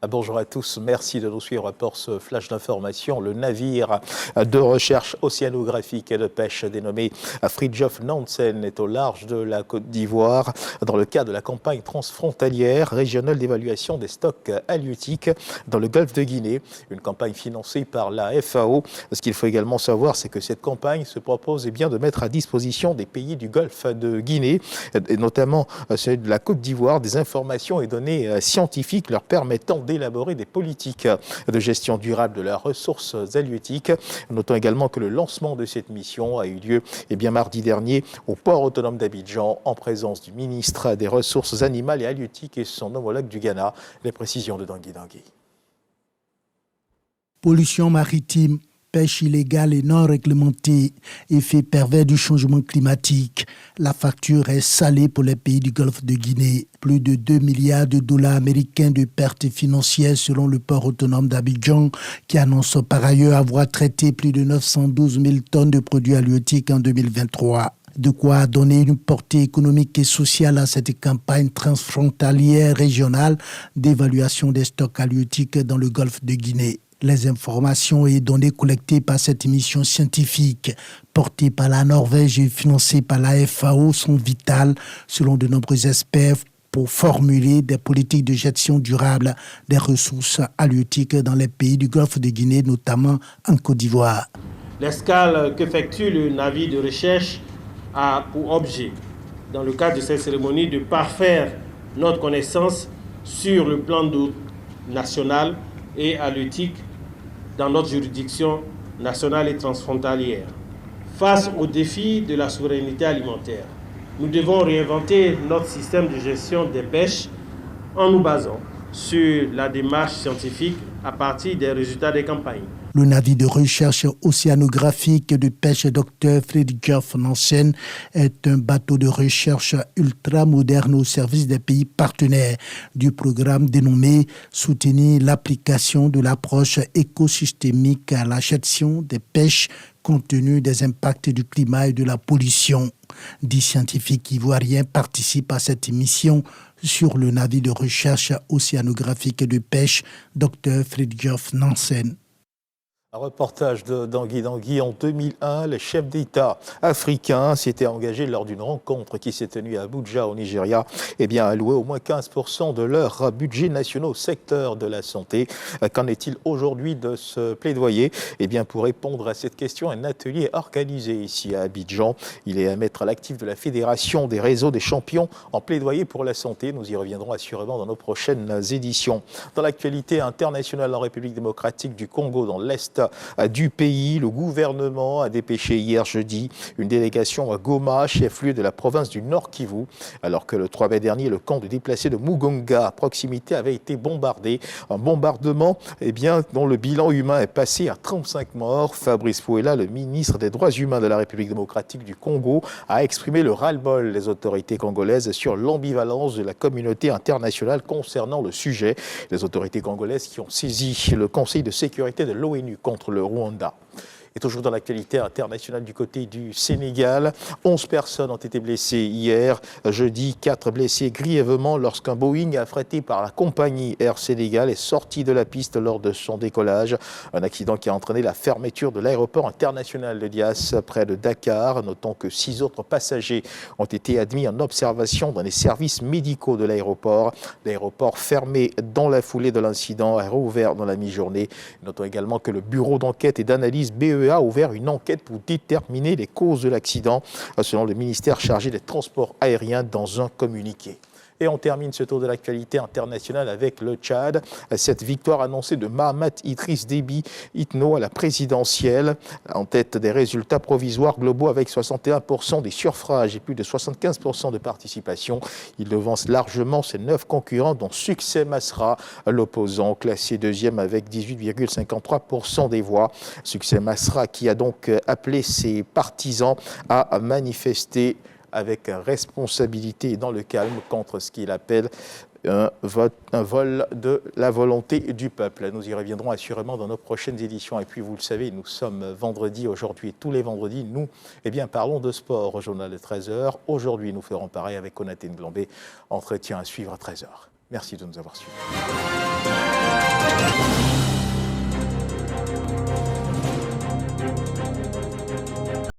Bonjour à tous, merci de nous suivre pour ce flash d'information. Le navire de recherche océanographique et de pêche dénommé Fridtjof Nansen est au large de la Côte d'Ivoire dans le cadre de la campagne transfrontalière régionale d'évaluation des stocks halieutiques dans le golfe de Guinée, une campagne financée par la FAO. Ce qu'il faut également savoir, c'est que cette campagne se propose de mettre à disposition des pays du golfe de Guinée, et notamment celui de la Côte d'Ivoire, des informations et données scientifiques leur permettant d'élaborer des politiques de gestion durable de leurs ressources halieutiques. Notons également que le lancement de cette mission a eu lieu mardi dernier au port autonome d'Abidjan en présence du ministre des Ressources animales et halieutiques et son homologue du Ghana. Les précisions de Dangui Dangui. Pollution maritime, pêche illégale et non réglementée, effet pervers du changement climatique. La facture est salée pour les pays du golfe de Guinée. Plus de 2 milliards de dollars américains de pertes financières selon le port autonome d'Abidjan, qui annonce par ailleurs avoir traité plus de 912 000 tonnes de produits halieutiques en 2023. De quoi donner une portée économique et sociale à cette campagne transfrontalière régionale d'évaluation des stocks halieutiques dans le golfe de Guinée. Les informations et données collectées par cette mission scientifique, portée par la Norvège et financée par la FAO, sont vitales, selon de nombreux experts, pour formuler des politiques de gestion durable des ressources halieutiques dans les pays du golfe de Guinée, notamment en Côte d'Ivoire. L'escale qu'effectue le navire de recherche a pour objet, dans le cadre de cette cérémonie, de parfaire notre connaissance sur le plan d'eau national et halieutique dans notre juridiction nationale et transfrontalière. Face aux défis de la souveraineté alimentaire, nous devons réinventer notre système de gestion des pêches en nous basant sur la démarche scientifique à partir des résultats des campagnes. Le navire de recherche océanographique de pêche Dr Fridtjof Nansen est un bateau de recherche ultra-moderne au service des pays partenaires du programme dénommé « Soutenir l'application de l'approche écosystémique à la gestion des pêches compte tenu des impacts du climat et de la pollution ». 10 scientifiques ivoiriens participent à cette mission sur le navire de recherche océanographique de pêche Dr Fridtjof Nansen. Un reportage de Dangui Dangui. En 2001, les chefs d'État africains s'étaient engagés lors d'une rencontre qui s'est tenue à Abuja, au Nigeria, à allouer au moins 15% de leur budget national au secteur de la santé. Qu'en est-il aujourd'hui de ce plaidoyer ? Pour répondre à cette question, un atelier est organisé ici à Abidjan. Il est à mettre à l'actif de la Fédération des réseaux des champions en plaidoyer pour la santé. Nous y reviendrons assurément dans nos prochaines éditions. Dans l'actualité internationale en République démocratique du Congo, dans l'Est du pays, le gouvernement a dépêché hier jeudi une délégation à Goma, chef-lieu de la province du Nord Kivu, alors que le 3 mai dernier, le camp de déplacés de Mugunga à proximité avait été bombardé. Un bombardement dont le bilan humain est passé à 35 morts. Fabrice Pouella, le ministre des Droits humains de la République démocratique du Congo, a exprimé le ras-le-bol des autorités congolaises sur l'ambivalence de la communauté internationale concernant le sujet. Les autorités congolaises qui ont saisi le Conseil de sécurité de l'ONU contre le Rwanda. Et toujours dans l'actualité internationale du côté du Sénégal, 11 personnes ont été blessées hier. Jeudi, 4 blessés grièvement lorsqu'un Boeing affrété par la compagnie Air Sénégal est sorti de la piste lors de son décollage. Un accident qui a entraîné la fermeture de l'aéroport international de Diass près de Dakar. Notons que 6 autres passagers ont été admis en observation dans les services médicaux de l'aéroport. L'aéroport fermé dans la foulée de l'incident est rouvert dans la mi-journée. Notons également que le bureau d'enquête et d'analyse BEA a ouvert une enquête pour déterminer les causes de l'accident, selon le ministère chargé des transports aériens dans un communiqué. Et on termine ce tour de l'actualité internationale avec le Tchad. Cette victoire annoncée de Mahamat Idriss Déby Itno à la présidentielle, en tête des résultats provisoires globaux avec 61% des suffrages et plus de 75% de participation. Il devance largement ses 9 concurrents, dont Succès Masra, l'opposant, classé deuxième avec 18,53% des voix. Succès Masra qui a donc appelé ses partisans à manifester avec responsabilité et dans le calme contre ce qu'il appelle un vol de la volonté du peuple. Nous y reviendrons assurément dans nos prochaines éditions. Et puis, vous le savez, nous sommes vendredi aujourd'hui. Tous les vendredis, nous parlons de sport au journal de 13h. Aujourd'hui, nous ferons pareil avec Konaté Nglambé. Entretien à suivre à 13h. Merci de nous avoir suivis.